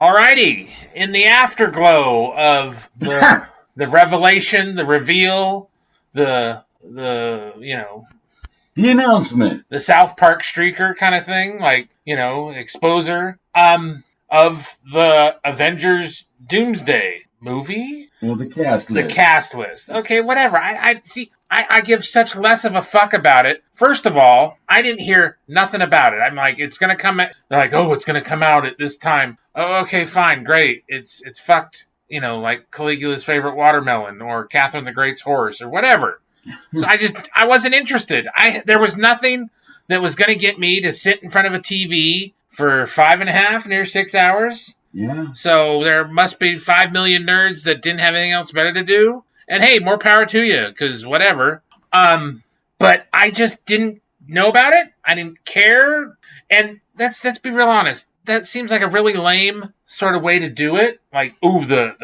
Alrighty, in the afterglow of the revelation, the reveal, the The announcement. the South Park streaker kind of thing, like, exposer, of the Avengers Doomsday movie. Well, the cast list. The cast list. Okay, whatever. I give such less of a fuck about it. First of all, I didn't hear nothing about it. I'm like, it's gonna come out. They're like, oh, it's gonna come out at this time. Oh, okay, fine, great. It's fucked. Like Caligula's favorite watermelon or Catherine the Great's horse or whatever. So I wasn't interested. There was nothing that was gonna get me to sit in front of a TV for 5.5, near 6 hours. Yeah. So there must be 5 million nerds that didn't have anything else better to do. And hey, more power to you, because whatever. But I just didn't know about it. I didn't care. And let's be real honest. That seems like a really lame sort of way to do it. Like, ooh, the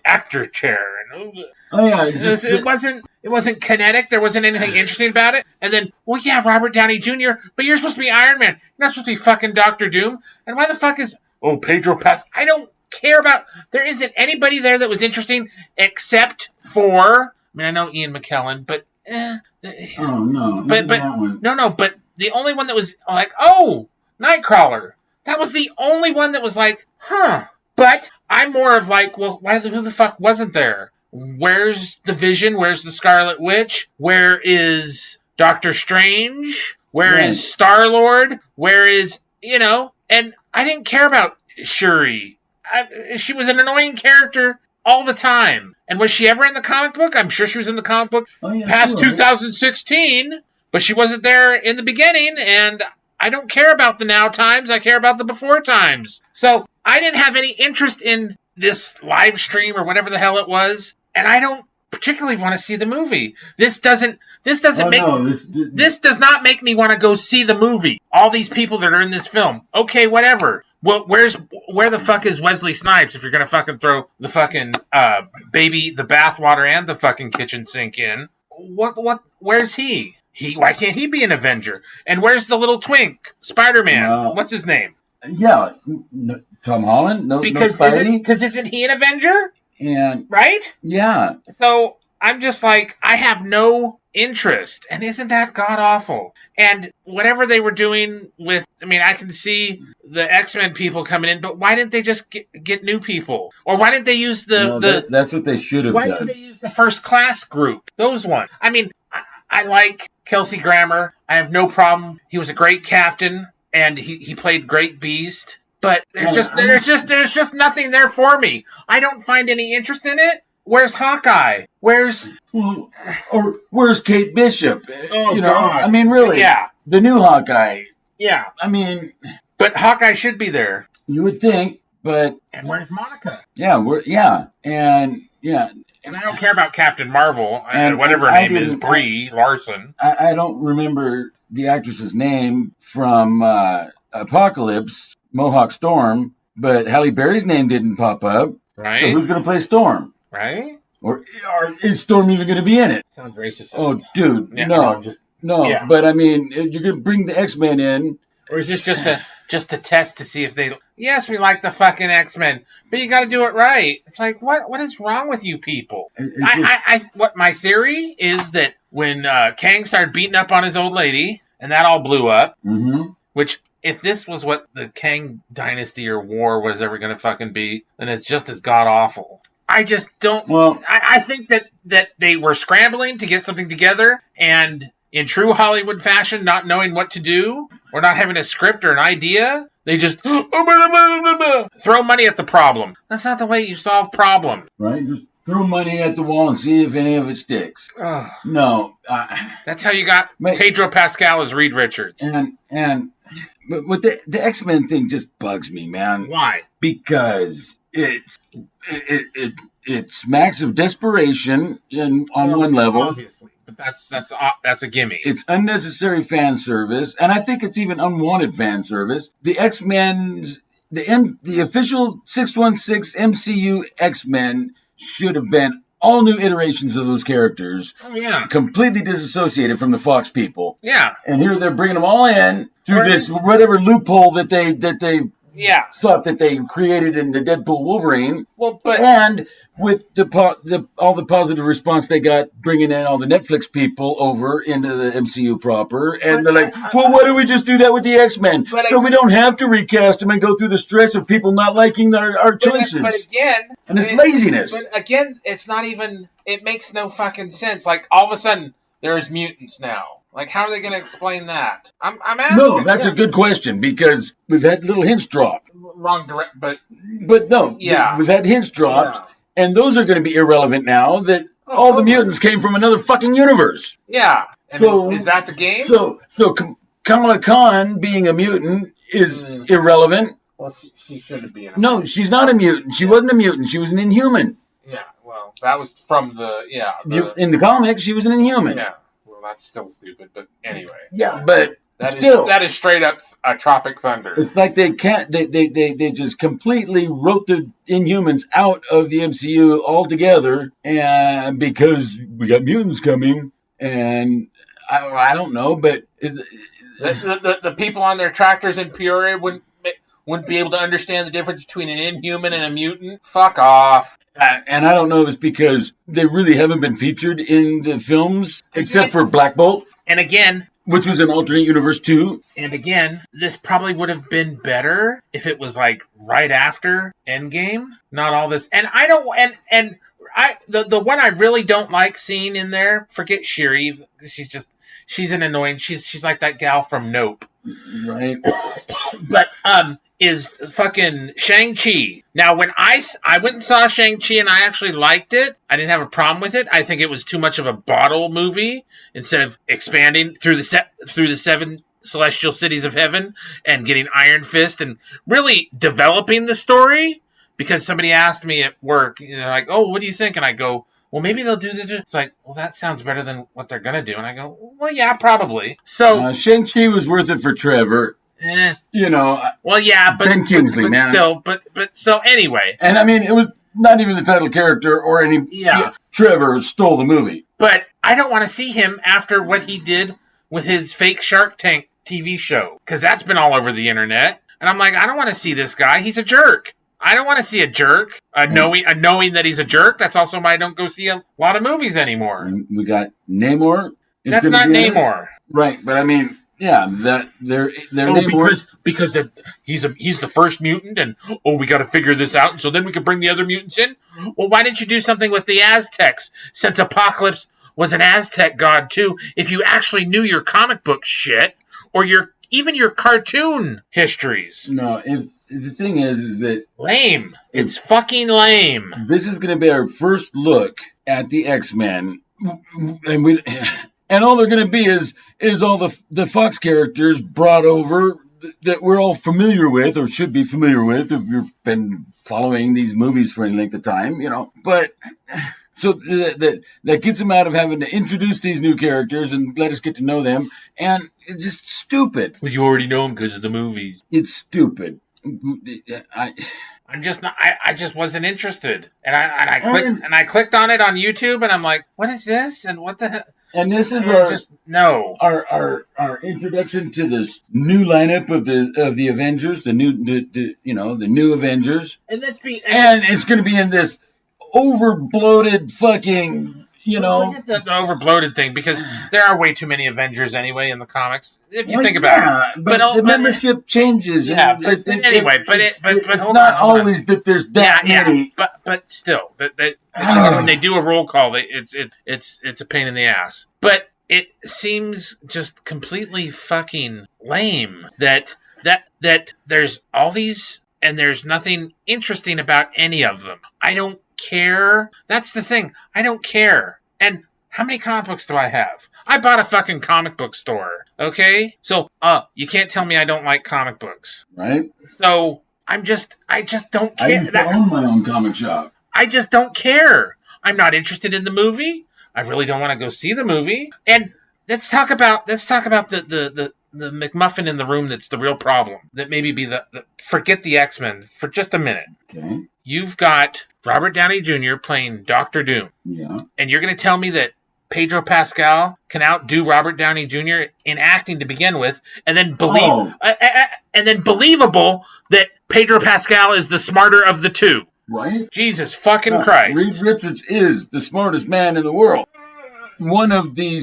actor chair. And it wasn't kinetic. There wasn't anything interesting about it. And then, well, yeah, Robert Downey Jr., but you're supposed to be Iron Man. You're not supposed to be fucking Dr. Doom. And why the fuck is... Oh, Pedro Pascal. I don't care about... There isn't anybody there that was interesting except for... I mean, I know Ian McKellen, but... Oh, no. But but the only one that was like, oh, Nightcrawler. That was the only one that was like, huh. But I'm more of like, well, who the fuck wasn't there? Where's the Vision? Where's the Scarlet Witch? Where is Doctor Strange? Where is Star-Lord? Where is, and I didn't care about Shuri. She was an annoying character all the time. And was she ever in the comic book? I'm sure she was in the comic book past 2016, but she wasn't there in the beginning, and I don't care about the now times. I care about the before times. So I didn't have any interest in this live stream or whatever the hell it was, and I don't particularly want to see the movie. This does not make me want to go see the movie. All these people that are in this film. Okay, whatever. Well, where the fuck is Wesley Snipes if you're gonna fucking throw the fucking baby, the bathwater, and the fucking kitchen sink in? Where's he? Why can't he be an Avenger? And where's the little twink Spider-Man? What's his name? Yeah, Tom Holland. No Spidey. Because isn't he an Avenger? And right? Yeah. So I'm just like, I have no interest, and isn't that god awful? And whatever they were doing with, I can see the X-Men people coming in, but why didn't they just get new people? Or why didn't they use that's what they should have done. Why didn't they use the first class group? Those ones. I like Kelsey Grammer. I have no problem. He was a great captain, and he played great Beast. But there's just nothing there for me. I don't find any interest in it. Where's Hawkeye? Where's Kate Bishop? Oh, God. Really? Yeah. The new Hawkeye. Yeah. But Hawkeye should be there. You would think, but... And where's Monica? Yeah, and I don't care about Captain Marvel, and whatever her name is, Brie Larson. I don't remember the actress's name from Apocalypse, Mohawk Storm, but Halle Berry's name didn't pop up. Right. So who's going to play Storm? Right. Or is Storm even going to be in it? Sounds racist. Oh, dude, yeah, no. Yeah. But you're going to bring the X-Men in. Or is this just a test to see if they... Yes, we like the fucking X-Men, but you got to do it right. It's like, what is wrong with you people? What my theory is that when Kang started beating up on his old lady, and that all blew up, which... If this was what the Kang dynasty or war was ever going to fucking be, then it's just as god-awful. I just don't... Well, I think that they were scrambling to get something together, and in true Hollywood fashion, not knowing what to do, or not having a script or an idea, they just throw money at the problem. That's not the way you solve problems. Right? Just throw money at the wall and see if any of it sticks. No. That's how you got Pedro Pascal as Reed Richards. But the X-Men thing just bugs me, man. Why? Because it smacks of desperation on one level. Obviously, but that's a gimme. It's unnecessary fan service, and I think it's even unwanted fan service. The X-Men's the official 616 MCU X-Men should have been all new iterations of those characters. Oh, yeah. Completely disassociated from the Fox people. Yeah. And here they're bringing them all in through this whatever loophole that they thought that they created in the Deadpool Wolverine. Well, but and with all the positive response they got bringing in all the Netflix people over into the MCU proper, and they're like, well, why don't we just do that with the X-Men? So we don't have to recast them and go through the stress of people not liking our choices. But again, and it's laziness. But again, it's not even. It makes no fucking sense. Like all of a sudden, there's mutants now. Like, how are they going to explain that? I'm asking. No, that's a good question because we've had little hints dropped. Wrong direct, but no, we've had hints dropped, and those are going to be irrelevant now that all the mutants came from another fucking universe. Yeah. And so is that the game? So Kamala Khan being a mutant is irrelevant. Well, she shouldn't be. No, she's not a mutant. She wasn't a mutant. She was an Inhuman. Yeah. Well, that was from in the comics, she was an Inhuman. Yeah. That's still stupid, but anyway. Yeah, but that is straight up a Tropic Thunder. It's like they just completely wrote the Inhumans out of the MCU altogether, and because we got mutants coming, and I don't know, but the people on their tractors in Peoria wouldn't be able to understand the difference between an Inhuman and a mutant. Fuck off. And I don't know if it's because they really haven't been featured in the films, except for Black Bolt. And again, which was an alternate universe too. And again, this probably would have been better if it was like right after Endgame. Not all this. And I don't, the one I really don't like seeing in there, forget Shiri. She's an annoying, she's like that gal from Nope. Right. But, is fucking Shang-Chi. Now, when I went and saw Shang-Chi and I actually liked it, I didn't have a problem with it. I think it was too much of a bottle movie instead of expanding through the 7 celestial cities of heaven and getting Iron Fist and really developing the story. Because somebody asked me at work, like, oh, what do you think? And I go, well, maybe they'll do the... It's like, well, that sounds better than what they're going to do. And I go, well, yeah, probably. So Shang-Chi was worth it for Trevor. Well, yeah, but Ben Kingsley, man. Still, but so anyway. And I mean, it was not even the title character or any. Yeah. Trevor stole the movie. But I don't want to see him after what he did with his fake Shark Tank TV show, because that's been all over the internet. And I'm like, I don't want to see this guy. He's a jerk. I don't want to see a jerk. Knowing that he's a jerk. That's also why I don't go see a lot of movies anymore. We got Namor. That's not Namor, right? But I mean. Yeah, that they're because he's the first mutant, and we got to figure this out, and so then we can bring the other mutants in. Well, why didn't you do something with the Aztecs? Since Apocalypse was an Aztec god too, if you actually knew your comic book shit or even your cartoon histories. No, if the thing is that lame. It's fucking lame. This is going to be our first look at the X-Men, and And all they're going to be is all the Fox characters brought over that we're all familiar with or should be familiar with if you've been following these movies for any length of time, But so that gets them out of having to introduce these new characters and let us get to know them. And it's just stupid. Well, you already know them because of the movies. It's stupid. I'm just not. I just wasn't interested, and I clicked on it on YouTube, and I'm like, what is this? And what the hell? And this is our introduction to this new lineup of the Avengers, the new Avengers, and it's going to be in this overbloated fucking forget the overbloated thing, because there are way too many Avengers anyway in the comics. If you think about it, but the membership changes. Yeah, but anyway, it's not always that there's that many. But still, when they do a roll call, it's a pain in the ass. But it seems just completely fucking lame that there's all these and there's nothing interesting about any of them. I don't care. That's the thing. I don't care. And how many comic books do I have? I bought a fucking comic book store. Okay? So, you can't tell me I don't like comic books. Right? So, I just don't care. I used to own my own comic shop. I just don't care. I'm not interested in the movie. I really don't want to go see the movie. And let's talk about the McMuffin in the room that's the real problem. That maybe be forget the X-Men for just a minute. Okay. You've got Robert Downey Jr. playing Dr. Doom. Yeah. And you're going to tell me that Pedro Pascal can outdo Robert Downey Jr. in acting to begin with, and then believable that Pedro Pascal is the smarter of the two. Right? Jesus fucking Christ. Reed Richards is the smartest man in the world. One of the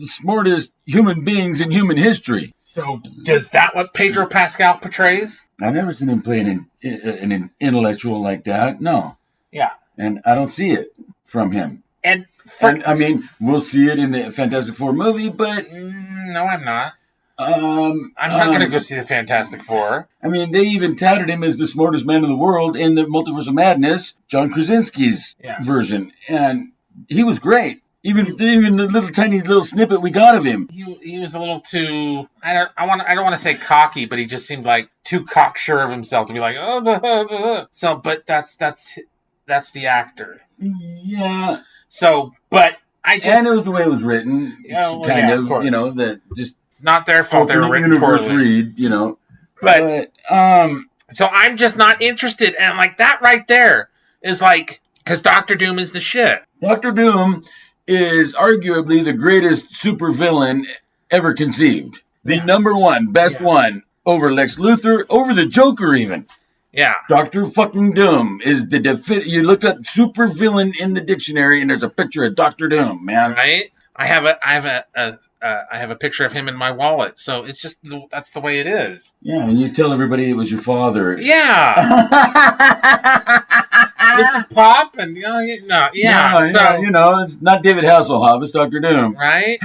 smartest human beings in human history. So, does that what Pedro Pascal portrays? I've never seen him play an intellectual like that. No. Yeah. And I don't see it from him. And I mean, we'll see it in the Fantastic Four movie, but... no, I'm not. I'm not going to go see the Fantastic Four. I mean, they even touted him as the smartest man in the world in the Multiverse of Madness, John Krasinski's version. And he was great. Even the little tiny little snippet we got of him. He was a little too I don't want to say cocky, but he just seemed like too cocksure of himself to be like, so but that's the actor. Yeah. So but I just and it was the way it was written. Of course. That just it's not their fault they were written poorly. Read, But so I'm just not interested, and like that right there is like because Doctor Doom is the shit. Doctor Doom is arguably the greatest supervillain ever conceived. The number one, best one, over Lex Luthor, over the Joker even. Yeah. Doctor fucking Doom is the you look up supervillain in the dictionary and there's a picture of Doctor Doom, man. Right? I have a picture of him in my wallet, so it's just that's the way it is. Yeah, and you tell everybody it was your father. Yeah. This is Pop, and it's not David Hasselhoff, it's Doctor Doom, right?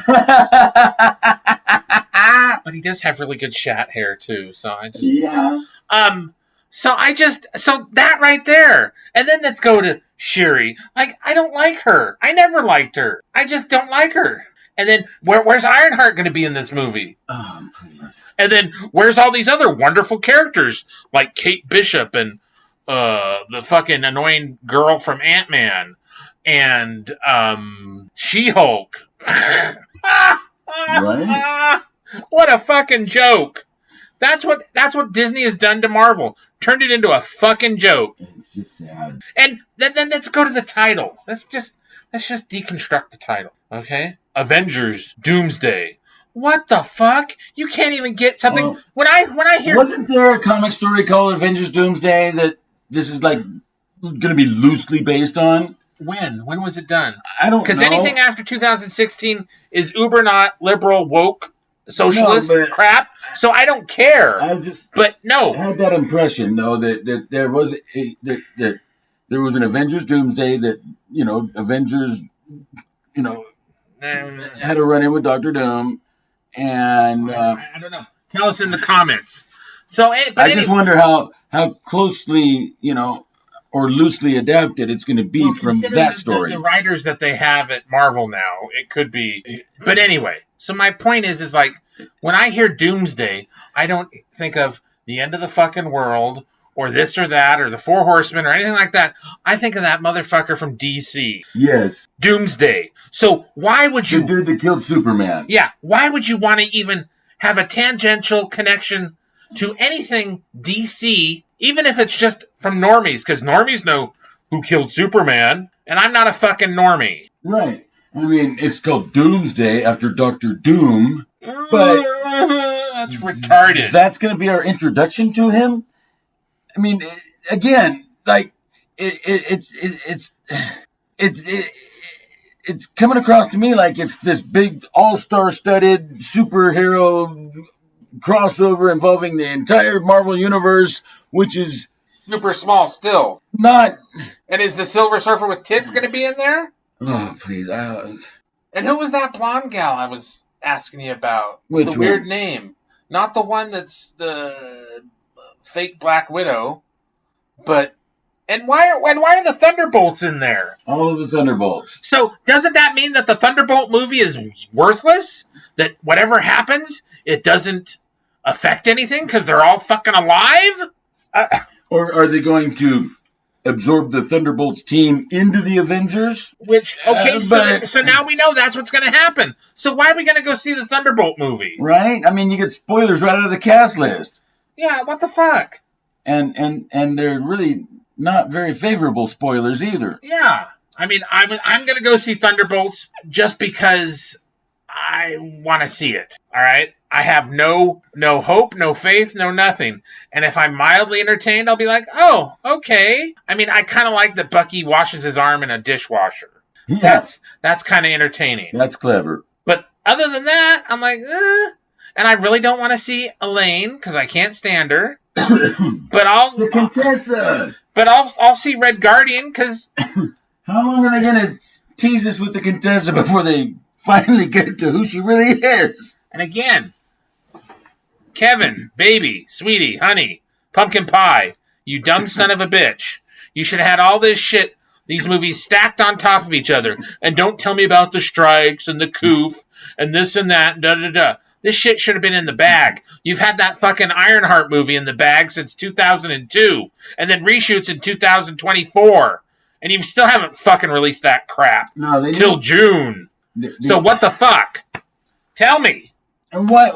But he does have really good chat hair too, so I just so that right there, and then let's go to Shuri. Like I don't like her. I never liked her. I just don't like her. And then where's Ironheart going to be in this movie? Oh, please. And then where's all these other wonderful characters like Kate Bishop and the fucking annoying girl from Ant-Man and She-Hulk? Right? What a fucking joke. That's what Disney has done to Marvel. Turned it into a fucking joke. It's just sad. And then let's go to the title. Let's just deconstruct the title, okay? Avengers Doomsday. What the fuck? You can't even get something. When I hear, wasn't there a comic story called Avengers Doomsday that this is like going to be loosely based on? When was it done? I don't know. Because anything after 2016 is uber not liberal woke socialist crap. So I don't care. I had that impression though that there was that there was an Avengers Doomsday that Avengers had a run in with Doctor Doom, and I don't know. Tell us in the comments. So I just wonder how closely or loosely adapted it's going to be from that story. The writers that they have at Marvel now, it could be. But anyway, so my point is like when I hear Doomsday, I don't think of the end of the fucking world or this or that or the Four Horsemen or anything like that. I think of that motherfucker from DC. Yes. Doomsday. So why would you... The dude that killed Superman. Yeah. Why would you want to even have a tangential connection to anything DC, even if it's just from normies? Because normies know who killed Superman, and I'm not a fucking normie. Right. I mean, it's called Doomsday after Doctor Doom, but... That's retarded. That's going to be our introduction to him? I mean, again, like, it's coming across to me like it's this big all-star studded superhero crossover involving the entire Marvel universe, which is super small still. Not. And is the Silver Surfer with tits going to be in there? Oh, please. And who was that blonde gal I was asking you about? Which the weird name. Not the one that's the fake Black Widow, but... And why are the Thunderbolts in there? All of the Thunderbolts. So doesn't that mean that the Thunderbolt movie is worthless? That whatever happens, it doesn't affect anything because they're all fucking alive? Or are they going to absorb the Thunderbolts team into the Avengers? So now we know that's what's going to happen. So why are we going to go see the Thunderbolt movie? Right? I mean, you get spoilers right out of the cast list. Yeah, what the fuck? And they're really not very favorable spoilers either. Yeah. I mean, I'm going to go see Thunderbolts just because I want to see it. All right? I have no hope, no faith, no nothing. And if I'm mildly entertained, I'll be like, oh, okay. I mean, I kind of like that Bucky washes his arm in a dishwasher. Yeah, That's kind of entertaining. that's clever. But other than that, I'm like, And I really don't want to see Elaine because I can't stand her. But The Contessa. But I'll see Red Guardian because. How long are they gonna tease us with the Contessa before they finally get to who she really is? And again, Kevin, baby, sweetie, honey, pumpkin pie, you dumb son of a bitch. You should have had all this shit, these movies stacked on top of each other. And don't tell me about the strikes and the coof and this and that, da-da-da. This shit should have been in the bag. You've had that fucking Ironheart movie in the bag since 2002. And then reshoots in 2024. And you still haven't fucking released that crap till June. So what the fuck? Tell me. And why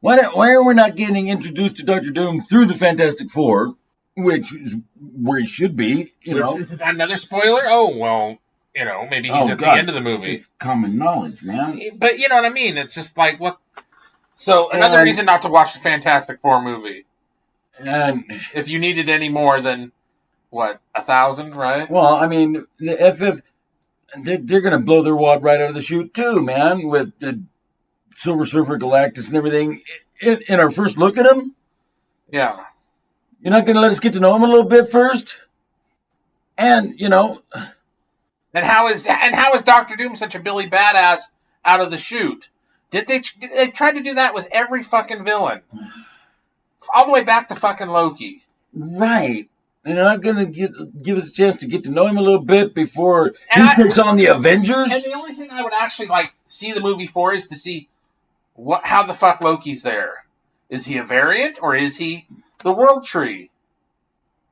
are we not getting introduced to Doctor Doom through the Fantastic Four, which is where he should be? Is that another spoiler? Oh well, maybe he's at the end of the movie. It's common knowledge, man. But you know what I mean. It's just like what. So another reason not to watch the Fantastic Four movie. And if you needed any more than 1,000, right? Well, I mean, the FF. They're going to blow their wad right out of the chute, too, man, with the Silver Surfer, Galactus, and everything. In our first look at him? Yeah. You're not going to let us get to know him a little bit first? And, And how is Doctor Doom such a Billy Badass out of the chute? They tried to do that with every fucking villain. All the way back to fucking Loki. Right. And they're not going to give us a chance to get to know him a little bit before he takes on the Avengers? And the only thing I would actually see the movie for is to see how the fuck Loki's there. Is he a variant or is he the World Tree?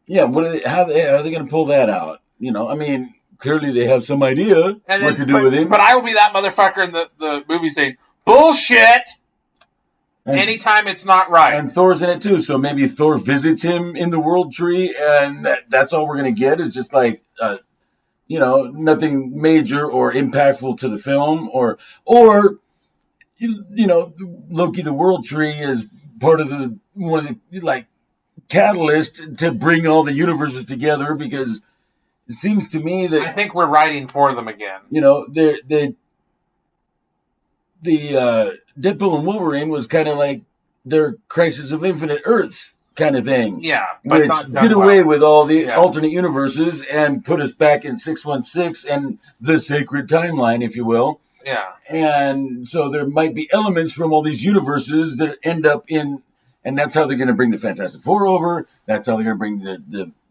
Yeah, how are they going to pull that out? I mean, clearly they have some idea what to do with him. But I will be that motherfucker in the movie saying, bullshit! Anytime it's not right. And Thor's in it too, so maybe Thor visits him in the World Tree, and that's all we're going to get is just nothing major or impactful to the film, or Loki the World Tree is part of one of the catalyst to bring all the universes together, because it seems to me that I think we're writing for them again. The Deadpool and Wolverine was kind of like their Crisis of Infinite Earths kind of thing. Yeah, but which did away with all the alternate universes and put us back in 616 and the sacred timeline, if you will. Yeah. And so there might be elements from all these universes that end up in, and that's how they're going to bring the Fantastic Four over. That's how they're going to bring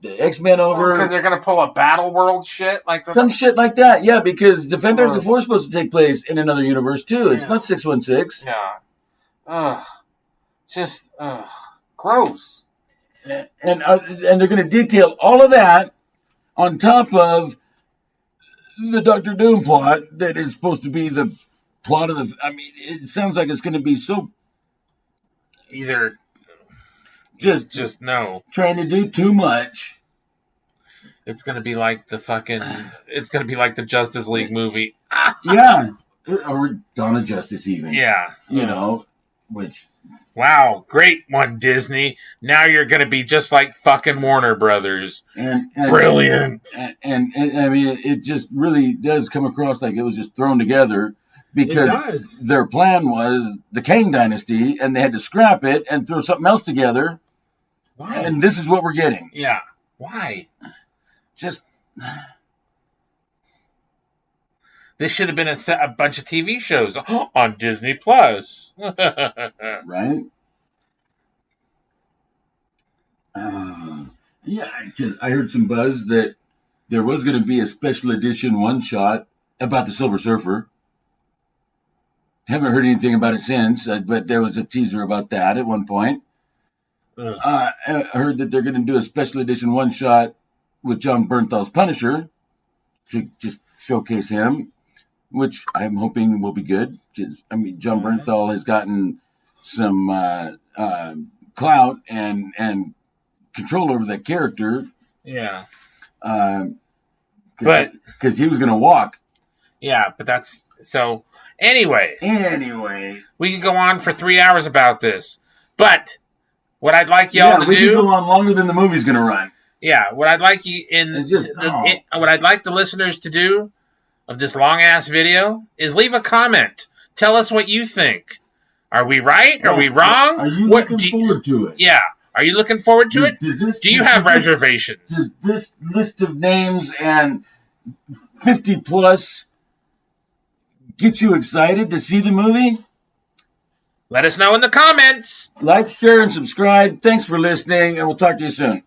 the X-Men over. Because they're going to pull a Battle World shit some shit like that. Yeah, because the Fantastic Four is supposed to take place in another universe too. It's not 616. Yeah. Gross. And they're going to detail all of that on top of the Doctor Doom plot that is supposed to be the plot of the. I mean, it sounds like it's going to be so. Either just no. Trying to do too much. It's going to be like it's going to be like the Justice League movie. Yeah. Or Dawn of Justice even. Yeah. Which. Wow, great one, Disney. Now you're going to be just like fucking Warner Brothers. And brilliant. And I mean, it just really does come across like it was just thrown together. Because their plan was the Kang Dynasty, and they had to scrap it and throw something else together. Why? And this is what we're getting. Yeah. Why? Just. This should have been a bunch of TV shows on Disney Plus. Right? Yeah, because I heard some buzz that there was going to be a special edition one-shot about the Silver Surfer. Haven't heard anything about it since, but there was a teaser about that at one point. I heard that they're going to do a special edition one-shot with John Bernthal's Punisher to just showcase him, which I'm hoping will be good. I mean, John Bernthal has gotten some clout and control over that character. Yeah. Because he was going to walk. Yeah, but that's So, anyway, we could go on for 3 hours about this. But what I'd like y'all to we do, could go on longer than the movie's going to run. yeah, what I'd like what I'd like the listeners to do of this long ass video is leave a comment. Tell us what you think. Are we right? Are we wrong? Are you looking forward to it? Yeah. Are you looking forward to it? Do you have reservations? Does this list of names and 50 plus get you excited to see the movie? Let us know in the comments. Like, share, and subscribe. Thanks for listening, and we'll talk to you soon.